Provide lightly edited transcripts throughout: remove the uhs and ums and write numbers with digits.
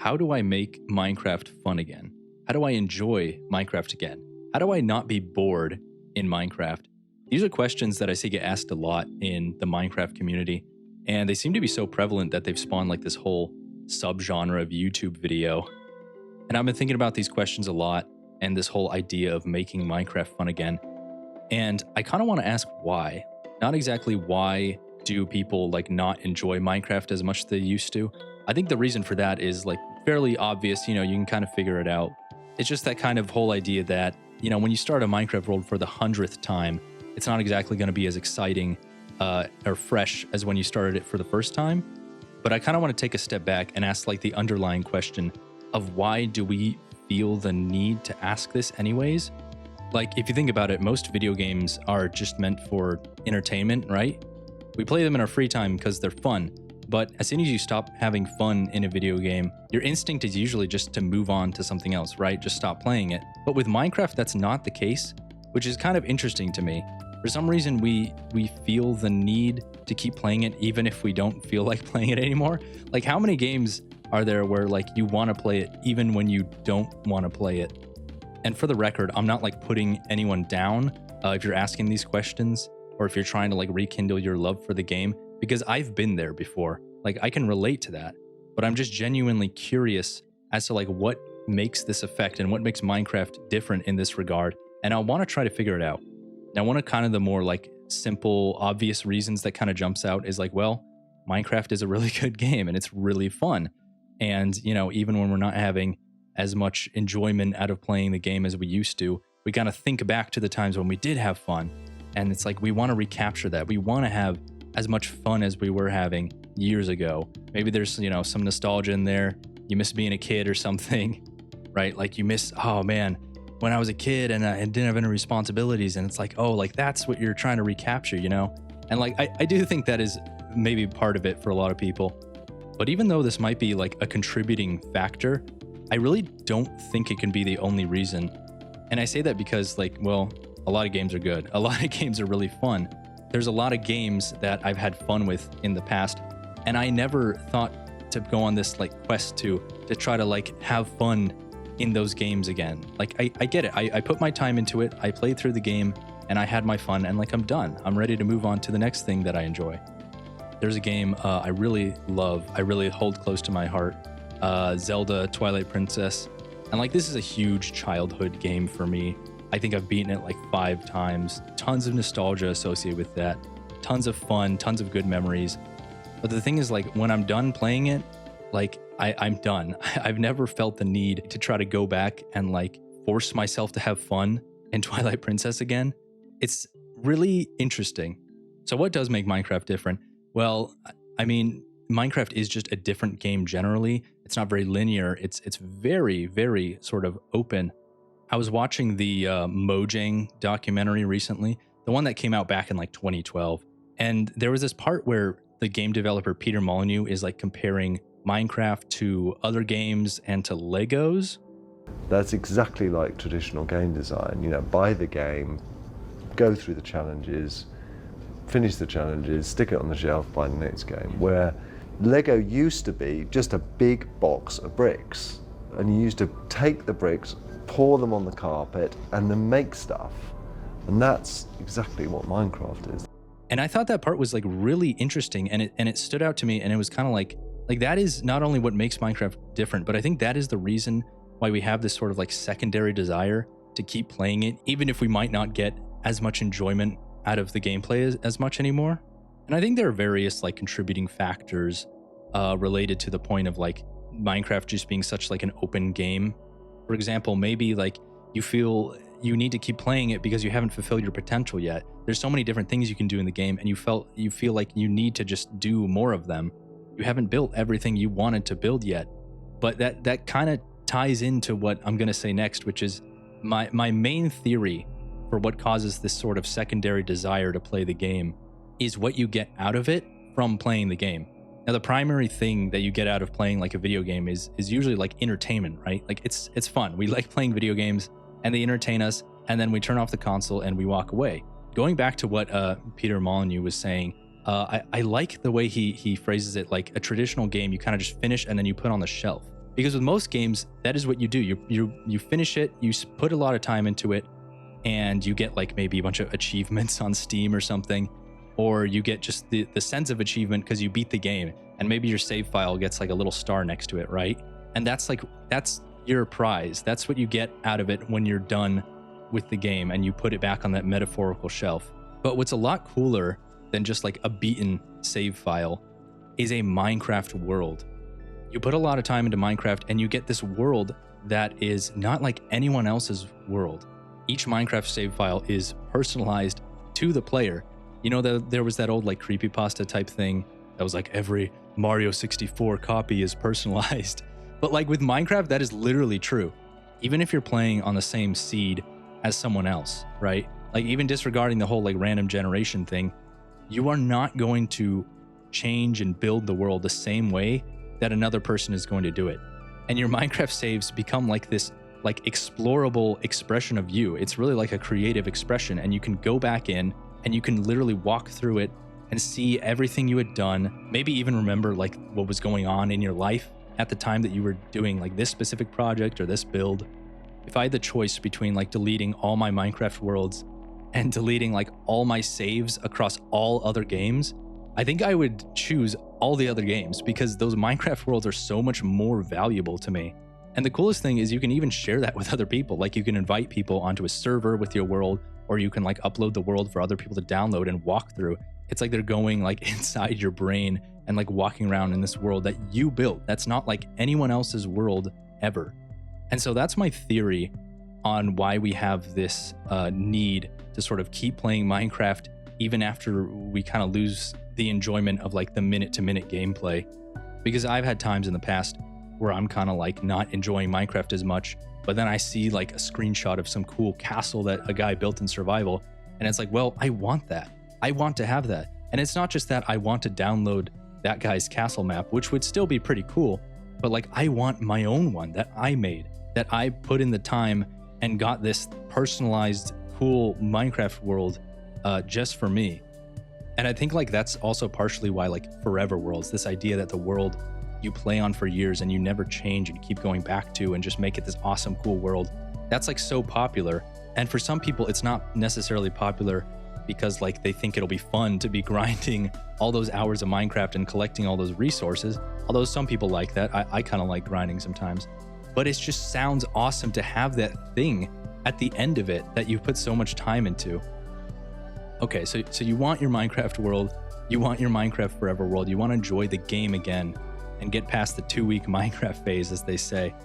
how do I make Minecraft fun again? How do I enjoy Minecraft again? How do I not be bored in Minecraft? These are questions that I see get asked a lot in the Minecraft community, and they seem to be so prevalent that they've spawned like this whole subgenre of YouTube video. And I've been thinking about these questions a lot and this whole idea of making Minecraft fun again. And I kind of want to ask why. Not exactly why do people like not enjoy Minecraft as much as they used to. I think the reason for that is like fairly obvious, you can kind of figure it out. It's just that kind of whole idea that, when you start a Minecraft world for the 100th time, it's not exactly going to be as exciting or fresh as when you started it for the first time. But I kind of want to take a step back and ask like the underlying question of why do we feel the need to ask this anyways? Like, if you think about it, most video games are just meant for entertainment, right? We play them in our free time because they're fun. But as soon as you stop having fun in a video game, your instinct is usually just to move on to something else, right? Just stop playing it. But with Minecraft, that's not the case, which is kind of interesting to me. For some reason, we feel the need to keep playing it even if we don't feel like playing it anymore. Like, how many games are there where like you want to play it even when you don't want to play it? And for the record, I'm not like putting anyone down if you're asking these questions or if you're trying to like rekindle your love for the game, because I've been there before. Like, I can relate to that, but I'm just genuinely curious as to like what makes this effect and what makes Minecraft different in this regard. And I want to try to figure it out. Now, one of kind of the more like simple, obvious reasons that kind of jumps out is like, well, Minecraft is a really good game and it's really fun. And, even when we're not having as much enjoyment out of playing the game as we used to, we kind of think back to the times when we did have fun. And it's like, we want to recapture that. We want to have as much fun as we were having years ago. Maybe there's, some nostalgia in there. You miss being a kid or something, right? Like you miss, oh man, when I was a kid and I didn't have any responsibilities. And it's like, oh, like that's what you're trying to recapture, And like, I do think that is maybe part of it for a lot of people. But even though this might be like a contributing factor, I really don't think it can be the only reason. And I say that because like, well, a lot of games are good. A lot of games are really fun. There's a lot of games that I've had fun with in the past, and I never thought to go on this like quest to try to like have fun in those games again. Like I get it. I put my time into it. I played through the game and I had my fun, and like I'm done. I'm ready to move on to the next thing that I enjoy. There's a game I really love. I really hold close to my heart. Zelda Twilight Princess. And like, this is a huge childhood game for me. I think I've beaten it like 5 times. Tons of nostalgia associated with that. Tons of fun, tons of good memories. But the thing is, like, when I'm done playing it, like I'm done. I've never felt the need to try to go back and like force myself to have fun in Twilight Princess again. It's really interesting. So what does make Minecraft different? Well, I mean, Minecraft is just a different game generally. It's not very linear. It's very, very sort of open. I was watching the Mojang documentary recently, the one that came out back in like 2012. And there was this part where the game developer Peter Molyneux is like comparing Minecraft to other games and to Legos. That's exactly like traditional game design. Buy the game, go through the challenges, finish the challenges, stick it on the shelf, buy the next game. Where Lego used to be just a big box of bricks, and you used to take the bricks, pour them on the carpet, and then make stuff. And that's exactly what Minecraft is. And I thought that part was like really interesting, and it stood out to me, and it was kind of like that is not only what makes Minecraft different, but I think that is the reason why we have this sort of like secondary desire to keep playing it, even if we might not get as much enjoyment out of the gameplay as much anymore. And I think there are various like contributing factors related to the point of like Minecraft just being such like an open game. For example, maybe like you feel you need to keep playing it because you haven't fulfilled your potential yet. There's so many different things you can do in the game, and you feel like you need to just do more of them. You haven't built everything you wanted to build yet. But that kind of ties into what I'm going to say next, which is my main theory for what causes this sort of secondary desire to play the game is what you get out of it from playing the game. Now, the primary thing that you get out of playing like a video game is usually like entertainment, right? Like it's fun. We like playing video games and they entertain us, and then we turn off the console and we walk away. Going back to what Peter Molyneux was saying, I like the way he phrases it. Like a traditional game, you kind of just finish and then you put on the shelf. Because with most games, that is what you do. You finish it, you put a lot of time into it, and you get like maybe a bunch of achievements on Steam or something, or you get just the sense of achievement because you beat the game, and maybe your save file gets like a little star next to it, right? And that's your prize. That's what you get out of it when you're done with the game and you put it back on that metaphorical shelf. But what's a lot cooler than just like a beaten save file is a Minecraft world. You put a lot of time into Minecraft and you get this world that is not like anyone else's world. Each Minecraft save file is personalized to the player. You know, there was that old like creepypasta type thing that was like every Mario 64 copy is personalized. But like with Minecraft, that is literally true. Even if you're playing on the same seed as someone else, right? Like even disregarding the whole like random generation thing, you are not going to change and build the world the same way that another person is going to do it. And your Minecraft saves become like this like explorable expression of you. It's really like a creative expression, and you can go back in and you can literally walk through it and see everything you had done, maybe even remember like what was going on in your life at the time that you were doing like this specific project or this build. If I had the choice between like deleting all my Minecraft worlds and deleting like all my saves across all other games, I think I would choose all the other games because those Minecraft worlds are so much more valuable to me. And the coolest thing is you can even share that with other people. Like you can invite people onto a server with your world, or you can like upload the world for other people to download and walk through. It's like they're going like inside your brain and like walking around in this world that you built. That's not like anyone else's world ever. And so that's my theory on why we have this need to sort of keep playing Minecraft even after we kind of lose the enjoyment of like the minute-to-minute gameplay. Because I've had times in the past where I'm kind of like not enjoying Minecraft as much, but then I see like a screenshot of some cool castle that a guy built in survival, and it's like, well, I want that. I want to have that. And it's not just that I want to download that guy's castle map, which would still be pretty cool, but like I want my own one that I made, that I put in the time and got this personalized, cool Minecraft world just for me. And I think like that's also partially why like forever worlds, this idea that the world you play on for years and you never change and you keep going back to and just make it this awesome, cool world, that's like so popular. And for some people, it's not necessarily popular because like they think it'll be fun to be grinding all those hours of Minecraft and collecting all those resources. Although some people like that. I kind of like grinding sometimes. But it just sounds awesome to have that thing at the end of it that you've put so much time into. Okay, so you want your Minecraft world, you want your Minecraft forever world, you want to enjoy the game again and get past the 2-week Minecraft phase, as they say.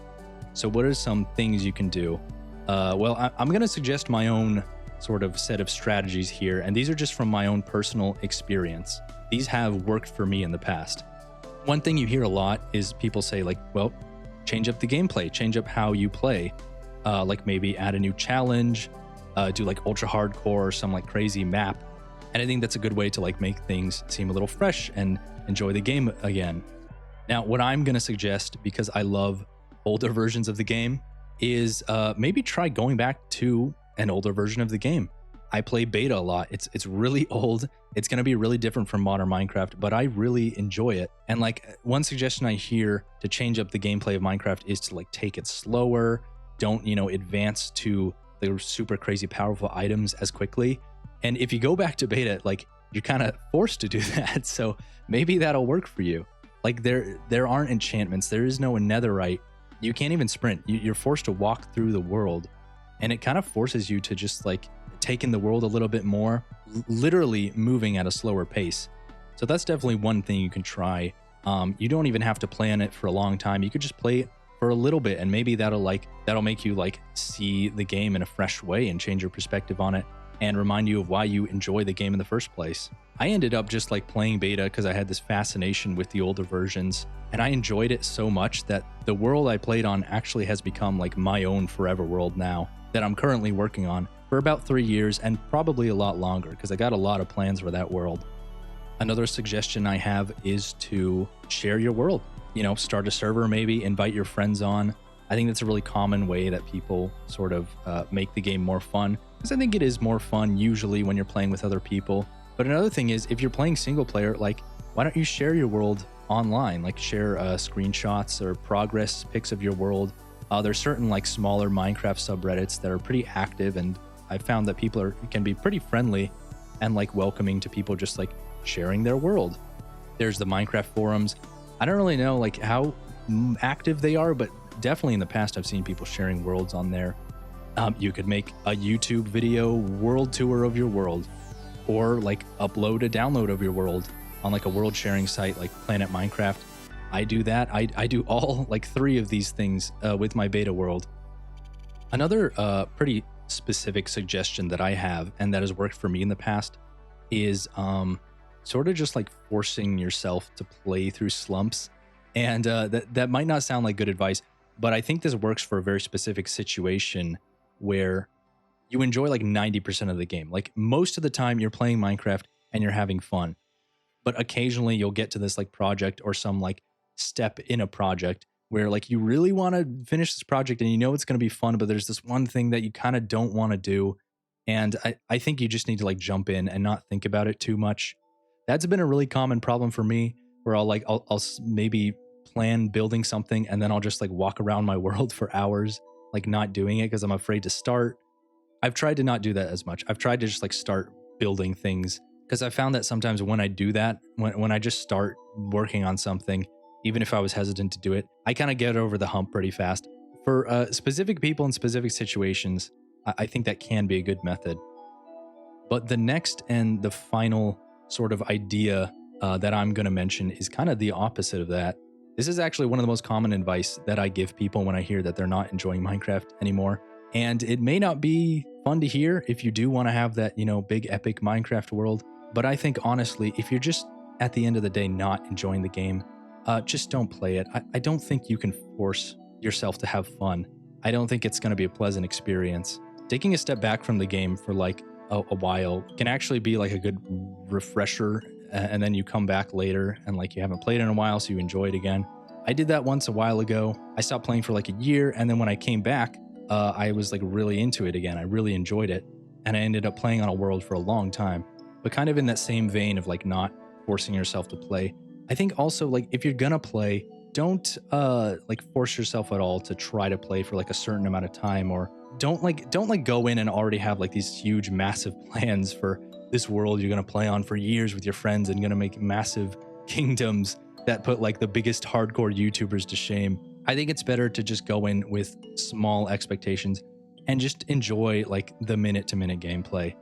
So what are some things you can do? Well, I'm going to suggest my own sort of set of strategies here, and these are just from my own personal experience. These have worked for me in the past. One thing you hear a lot is people say like, well, change up the gameplay, change up how you play, like maybe add a new challenge, do like ultra hardcore or some like crazy map. And I think that's a good way to like make things seem a little fresh and enjoy the game again. Now, what I'm going to suggest, because I love older versions of the game, is maybe try going back to an older version of the game. I play beta a lot. It's really old. It's going to be really different from modern Minecraft, but I really enjoy it. And like one suggestion I hear to change up the gameplay of Minecraft is to like take it slower. Don't, advance to the super crazy powerful items as quickly. And if you go back to beta, like you're kind of forced to do that. So maybe that'll work for you. Like there aren't enchantments. There is no netherite. You can't even sprint. You're forced to walk through the world. And it kind of forces you to just like take in the world a little bit more, literally moving at a slower pace. So that's definitely one thing you can try. You don't even have to play on it for a long time. You could just play it for a little bit, and maybe that'll make you like see the game in a fresh way and change your perspective on it and remind you of why you enjoy the game in the first place. I ended up just like playing beta because I had this fascination with the older versions, and I enjoyed it so much that the world I played on actually has become like my own forever world now that I'm currently working on for about 3 years, and probably a lot longer because I got a lot of plans for that world. Another suggestion I have is to share your world. Start a server, maybe invite your friends on. I think that's a really common way that people sort of make the game more fun, because I think it is more fun usually when you're playing with other people. But another thing is, if you're playing single player, like why don't you share your world online, like share screenshots or progress pics of your world. There's certain like smaller Minecraft subreddits that are pretty active, and I've found that people can be pretty friendly and like welcoming to people just like sharing their world. There's the Minecraft forums. I don't really know like how active they are, but definitely in the past I've seen people sharing worlds on there. You could make a YouTube video world tour of your world, or like upload a download of your world on like a world sharing site like Planet Minecraft. I do that. I do all like 3 of these things with my beta world. Another pretty specific suggestion that I have and that has worked for me in the past is sort of just like forcing yourself to play through slumps. And that might not sound like good advice, but I think this works for a very specific situation where you enjoy like 90% of the game. Like most of the time you're playing Minecraft and you're having fun, but occasionally you'll get to this like project or some like step in a project where like you really want to finish this project and you know it's going to be fun, but there's this one thing that you kind of don't want to do. And I think you just need to like jump in and not think about it too much. That's been a really common problem for me, where I'll maybe plan building something and then I'll just like walk around my world for hours, like not doing it because I'm afraid to start. I've tried to not do that as much. I've tried to just like start building things, because I found that sometimes when I do that, when I just start working on something, even if I was hesitant to do it, I kind of get over the hump pretty fast. For specific people in specific situations, I think that can be a good method. But the next and the final sort of idea that I'm going to mention is kind of the opposite of that. This is actually one of the most common advice that I give people when I hear that they're not enjoying Minecraft anymore. And it may not be fun to hear if you do want to have that, big epic Minecraft world. But I think honestly, if you're just at the end of the day not enjoying the game, just don't play it. I don't think you can force yourself to have fun. I don't think it's going to be a pleasant experience. Taking a step back from the game for like a while can actually be like a good refresher, and then you come back later and like you haven't played in a while, so you enjoy it again. I did that once a while ago. I stopped playing for like a year, and then when I came back, I was like really into it again. I really enjoyed it, and I ended up playing on a world for a long time. But kind of in that same vein of like not forcing yourself to play, I think also like if you're gonna play, don't like force yourself at all to try to play for like a certain amount of time, or don't go in and already have like these huge massive plans for this world you're gonna play on for years with your friends and gonna make massive kingdoms that put like the biggest hardcore YouTubers to shame. I think it's better to just go in with small expectations and just enjoy like the minute to minute gameplay.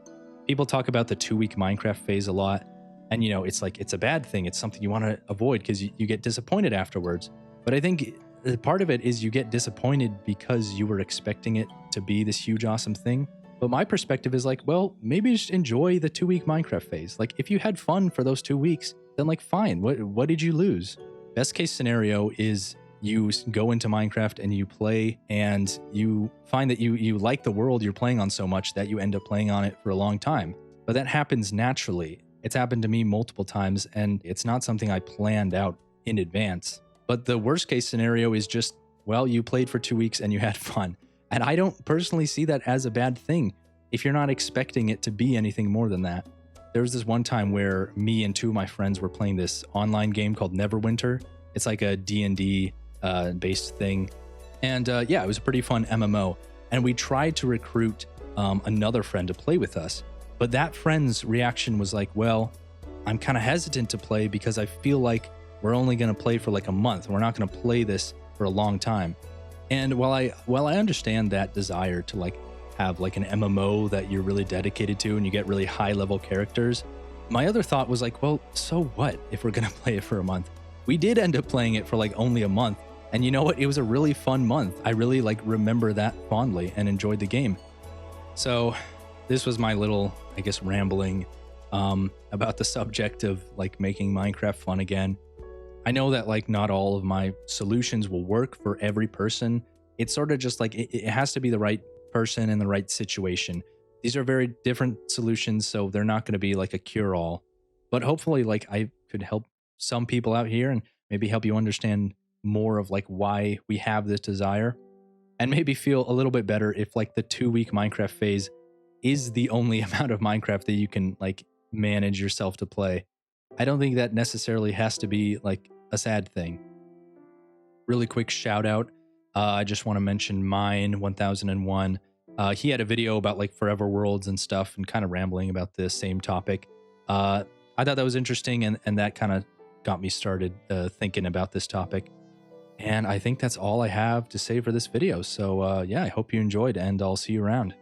People talk about the 2-week Minecraft phase a lot, and it's like it's a bad thing. It's something you want to avoid because you get disappointed afterwards. But I think part of it is you get disappointed because you were expecting it to be this huge awesome thing. But my perspective is like, well, maybe just enjoy the 2-week Minecraft phase. Like if you had fun for those 2 weeks, then like fine. What did you lose? Best case scenario is you go into Minecraft and you play and you find that you like the world you're playing on so much that you end up playing on it for a long time. But that happens naturally. It's happened to me multiple times, and it's not something I planned out in advance. But the worst case scenario is just, well, you played for 2 weeks and you had fun. And I don't personally see that as a bad thing if you're not expecting it to be anything more than that. There was this one time where me and 2 of my friends were playing this online game called Neverwinter. It's like a D&D based thing. And yeah, it was a pretty fun MMO. And we tried to recruit another friend to play with us. But that friend's reaction was like, well, I'm kind of hesitant to play because I feel like we're only going to play for like a month. We're not going to play this for a long time. And while I understand that desire to like have like an MMO that you're really dedicated to and you get really high level characters, my other thought was like, well, so what if we're going to play it for a month? We did end up playing it for like only a month. And you know what? It was a really fun month. I really like remember that fondly and enjoyed the game. So this was my little, I guess, rambling about the subject of like making Minecraft fun again. I know that like not all of my solutions will work for every person. It's sort of just like it has to be the right person in the right situation. These are very different solutions, so they're not going to be like a cure-all. But hopefully like I could help some people out here and maybe help you understand more of like why we have this desire, and maybe feel a little bit better if like the 2-week Minecraft phase is the only amount of Minecraft that you can like manage yourself to play. I don't think that necessarily has to be like a sad thing. Really quick shout out. I just want to mention Mine 1001. He had a video about like forever worlds and stuff and kind of rambling about this same topic. I thought that was interesting, and that kind of got me started thinking about this topic. And I think that's all I have to say for this video. So yeah, I hope you enjoyed, and I'll see you around.